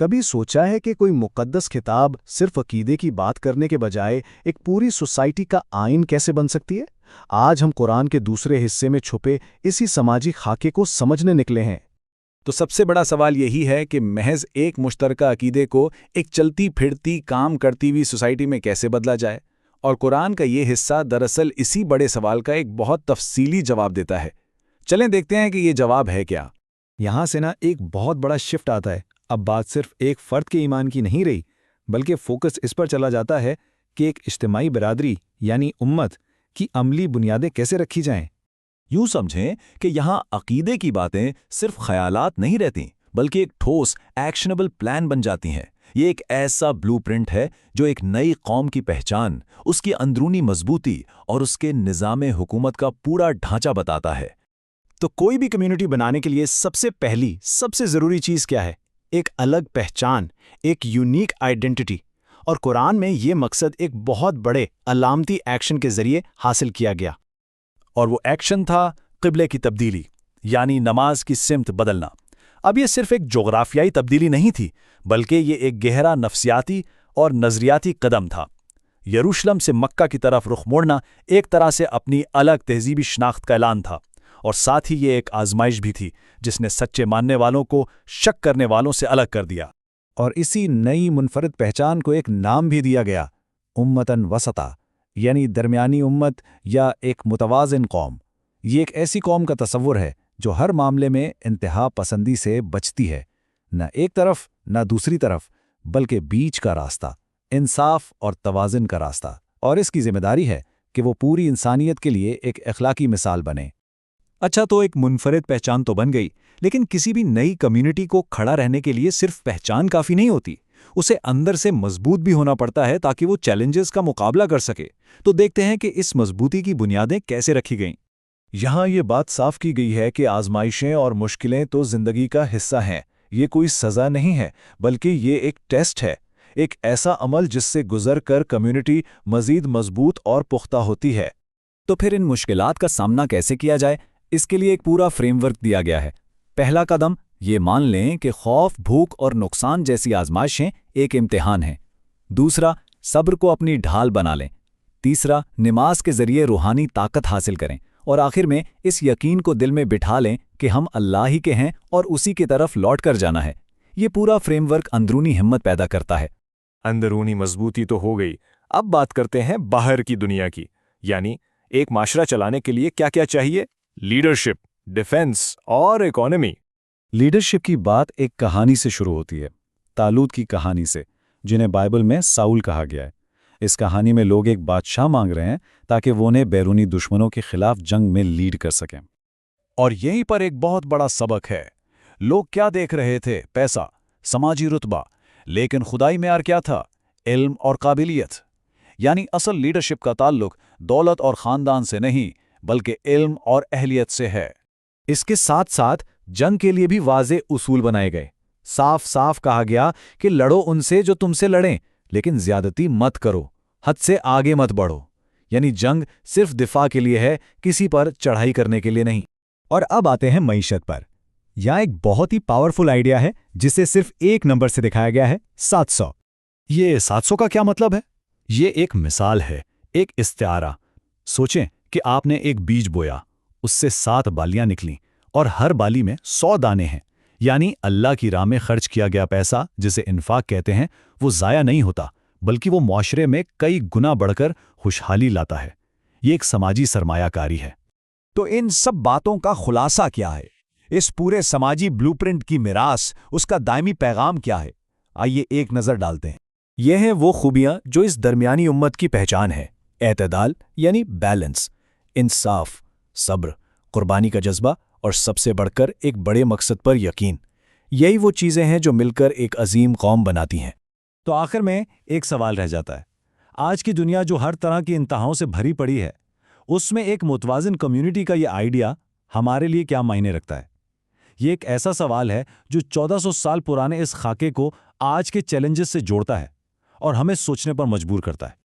کبھی سوچا ہے کہ کوئی مقدس کتاب صرف عقیدے کی بات کرنے کے بجائے ایک پوری سوسائٹی کا آئین کیسے بن سکتی ہے؟ آج ہم قرآن کے دوسرے حصے میں چھپے اسی سماجی خاکے کو سمجھنے نکلے ہیں۔ تو سب سے بڑا سوال یہی ہے کہ محض ایک مشترکہ عقیدے کو ایک چلتی پھرتی کام کرتی ہوئی سوسائٹی میں کیسے بدلا جائے، اور قرآن کا یہ حصہ دراصل اسی بڑے سوال کا ایک بہت تفصیلی جواب دیتا ہے۔ چلیں دیکھتے ہیں کہ یہ جواب ہے کیا۔ یہاں سے ایک بہت بڑا شفٹ آتا ہے۔ اب بات صرف ایک فرد کے ایمان کی نہیں رہی، بلکہ فوکس اس پر چلا جاتا ہے کہ ایک اجتماعی برادری یعنی امت کی عملی بنیادیں کیسے رکھی جائیں۔ یوں سمجھیں کہ یہاں عقیدے کی باتیں صرف خیالات نہیں رہتیں، بلکہ ایک ٹھوس ایکشنبل پلان بن جاتی ہیں۔ یہ ایک ایسا بلو پرنٹ ہے جو ایک نئی قوم کی پہچان، اس کی اندرونی مضبوطی اور اس کے نظام حکومت کا پورا ڈھانچہ بتاتا ہے۔ تو کوئی بھی کمیونٹی بنانے کے لیے سب سے ضروری چیز کیا ہے؟ ایک الگ پہچان، ایک یونیک آئیڈینٹی، اور قرآن میں یہ مقصد ایک بہت بڑے علامتی ایکشن کے ذریعے حاصل کیا گیا۔ اور وہ ایکشن تھا قبلے کی تبدیلی، یعنی نماز کی سمت بدلنا۔ اب یہ صرف ایک جغرافیائی تبدیلی نہیں تھی، بلکہ یہ ایک گہرا نفسیاتی اور نظریاتی قدم تھا۔ یروشلم سے مکہ کی طرف رخ موڑنا ایک طرح سے اپنی الگ تہذیبی شناخت کا اعلان تھا، اور ساتھ ہی یہ ایک آزمائش بھی تھی جس نے سچے ماننے والوں کو شک کرنے والوں سے الگ کر دیا۔ اور اسی نئی منفرد پہچان کو ایک نام بھی دیا گیا، امتاً وسطا، یعنی درمیانی امت یا ایک متوازن قوم۔ یہ ایک ایسی قوم کا تصور ہے جو ہر معاملے میں انتہا پسندی سے بچتی ہے، نہ ایک طرف نہ دوسری طرف، بلکہ بیچ کا راستہ، انصاف اور توازن کا راستہ۔ اور اس کی ذمہ داری ہے کہ وہ پوری انسانیت کے لیے ایک اخلاقی مثال بنے۔ اچھا، تو ایک منفرد پہچان تو بن گئی، لیکن کسی بھی نئی کمیونٹی کو کھڑا رہنے کے لیے صرف پہچان کافی نہیں ہوتی، اسے اندر سے مضبوط بھی ہونا پڑتا ہے تاکہ وہ چیلنجز کا مقابلہ کر سکے۔ تو دیکھتے ہیں کہ اس مضبوطی کی بنیادیں کیسے رکھی گئیں۔ یہاں یہ بات صاف کی گئی ہے کہ آزمائشیں اور مشکلیں تو زندگی کا حصہ ہیں۔ یہ کوئی سزا نہیں ہے، بلکہ یہ ایک ٹیسٹ ہے، ایک ایسا عمل جس سے گزر کر کمیونٹی مزید مضبوط اور پختہ ہوتی ہے۔ تو پھر ان مشکلات کا سامنا کیسے کیا جائے؟ اس کے لیے ایک پورا فریم ورک دیا گیا ہے۔ پہلا قدم یہ مان لیں کہ خوف، بھوک اور نقصان جیسی آزمائشیں ایک امتحان ہیں۔ دوسرا، صبر کو اپنی ڈھال بنا لیں۔ تیسرا، نماز کے ذریعے روحانی طاقت حاصل کریں۔ اور آخر میں اس یقین کو دل میں بٹھا لیں کہ ہم اللہ ہی کے ہیں اور اسی کی طرف لوٹ کر جانا ہے۔ یہ پورا فریم ورک اندرونی ہمت پیدا کرتا ہے۔ اندرونی مضبوطی تو ہو گئی، اب بات کرتے ہیں باہر کی دنیا کی، یعنی ایک معاشرہ چلانے کے لیے کیا کیا چاہیے؟ لیڈرشپ، ڈیفنس اور اکانومی۔ لیڈرشپ کی بات ایک کہانی سے شروع ہوتی ہے، طالوت کی کہانی سے، جنہیں بائبل میں ساؤل کہا گیا ہے۔ اس کہانی میں لوگ ایک بادشاہ مانگ رہے ہیں تاکہ وہ انہیں بیرونی دشمنوں کے خلاف جنگ میں لیڈ کر سکیں۔ اور یہیں پر ایک بہت بڑا سبق ہے۔ لوگ کیا دیکھ رہے تھے؟ پیسہ، سماجی رتبہ، لیکن خدائی معیار کیا تھا؟ علم اور قابلیت۔ یعنی اصل لیڈرشپ کا تعلق دولت اور خاندان سے نہیں، بلکہ علم اور اہلیت سے ہے۔ اس کے ساتھ ساتھ جنگ کے لیے بھی واضح اصول بنائے گئے۔ صاف صاف کہا گیا کہ لڑو ان سے جو تم سے لڑیں، لیکن زیادتی مت کرو، حد سے آگے مت بڑھو۔ یعنی جنگ صرف دفاع کے لیے ہے، کسی پر چڑھائی کرنے کے لیے نہیں۔ اور اب آتے ہیں معیشت پر۔ یہاں ایک بہت ہی پاورفل آئیڈیا ہے جسے صرف ایک نمبر سے دکھایا گیا ہے، 700۔ یہ 700 کا کیا مطلب ہے؟ یہ ایک مثال ہے، ایک استعارہ۔ سوچیں کہ آپ نے ایک بیج بویا، اس سے 7 بالیاں نکلیں، اور ہر بالی میں 100 دانے ہیں۔ یعنی اللہ کی راہ میں خرچ کیا گیا پیسہ، جسے انفاق کہتے ہیں، وہ ضائع نہیں ہوتا، بلکہ وہ معاشرے میں کئی گنا بڑھ کر خوشحالی لاتا ہے۔ یہ ایک سماجی سرمایہ کاری ہے۔ تو ان سب باتوں کا خلاصہ کیا ہے؟ اس پورے سماجی بلو پرنٹ کی میراث، اس کا دائمی پیغام کیا ہے؟ آئیے ایک نظر ڈالتے ہیں۔ یہ ہیں وہ خوبیاں جو اس درمیانی امت کی پہچان ہے: اعتدال یعنی بیلنس، انصاف، صبر، قربانی کا جذبہ، اور سب سے بڑھ کر ایک بڑے مقصد پر یقین۔ یہی وہ چیزیں ہیں جو مل کر ایک عظیم قوم بناتی ہیں۔ تو آخر میں ایک سوال رہ جاتا ہے، آج کی دنیا جو ہر طرح کی انتہاؤں سے بھری پڑی ہے، اس میں ایک متوازن کمیونٹی کا یہ آئیڈیا ہمارے لیے کیا معنی رکھتا ہے؟ یہ ایک ایسا سوال ہے جو 1400 سال پرانے اس خاکے کو آج کے چیلنجز سے جوڑتا ہے اور ہمیں سوچنے پر مجبور کرتا ہے۔